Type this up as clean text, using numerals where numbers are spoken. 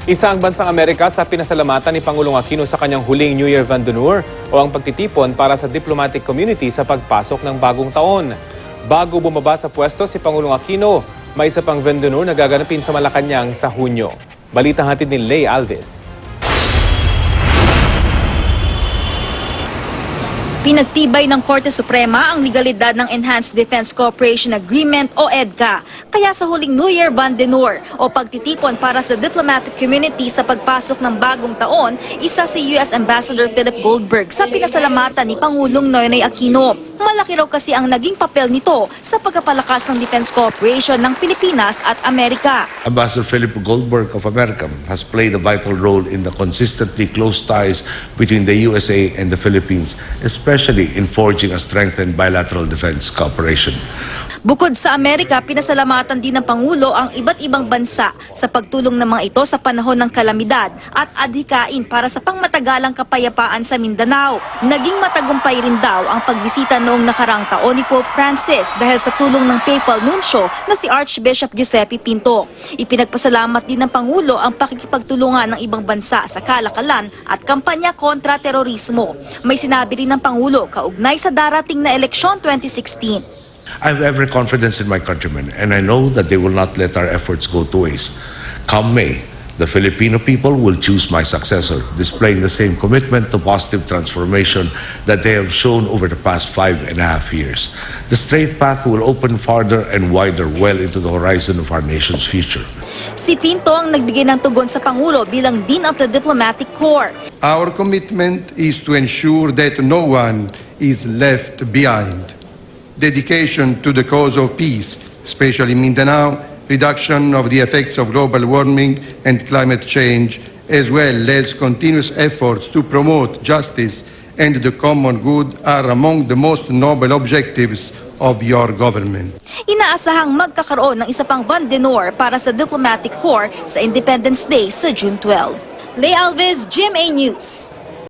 Isa ang bansang Amerika sa pinasalamatan ni Pangulong Aquino sa kanyang huling New Year Vendonneur o ang pagtitipon para sa diplomatic community sa pagpasok ng bagong taon. Bago bumaba sa pwesto si Pangulong Aquino, may isa pang Vendonneur na gaganapin sa Malacanang sa Hunyo. Balitang hatid ni Lay Alves. Pinagtibay ng Korte Suprema ang legalidad ng Enhanced Defense Cooperation Agreement o EDCA. Kaya sa huling New Year Vendonneur o pagtitipon para sa diplomatic community sa pagpasok ng bagong taon, isa si US Ambassador Philip Goldberg sa pinasalamatan ni Pangulong Noynoy Aquino. Malaki raw kasi ang naging papel nito sa pagpapalakas ng defense cooperation ng Pilipinas at Amerika. Ambassador Philip Goldberg of America has played a vital role in the consistently close ties between the USA and the Philippines, especially in forging a strengthened bilateral defense cooperation. Bukod sa Amerika, pinasalamatan din ng Pangulo ang iba't ibang bansa sa pagtulong ng mga ito sa panahon ng kalamidad at adhikain para sa pangmatagalang kapayapaan sa Mindanao. Naging matagumpay rin daw ang pagbisita noong nakarang taon ni Pope Francis dahil sa tulong ng Papal Nuncio na si Archbishop Giuseppe Pinto. Ipinagpasalamat din ng Pangulo ang pakikipagtulungan ng ibang bansa sa kalakalan at kampanya kontra terorismo. May sinabi rin ng Pangulo kaugnay sa darating na eleksyon 2016. I have every confidence in my countrymen, and I know that they will not let our efforts go to waste. Come May, the Filipino people will choose my successor, displaying the same commitment to positive transformation that they have shown over the past 5.5 years. The straight path will open farther and wider well into the horizon of our nation's future. Si Pinto ang nagbigay ng tugon sa Pangulo bilang Dean of the Diplomatic Corps. Our commitment is to ensure that no one is left behind. Dedication to the cause of peace, especially in Mindanao, reduction of the effects of global warming and climate change, as well as continuous efforts to promote justice and the common good are among the most noble objectives of your government. Inaasahang magkakaroon ng isa pang Vendonneur para sa Diplomatic Corps sa Independence Day sa June 12. Lay Alves, GMA News.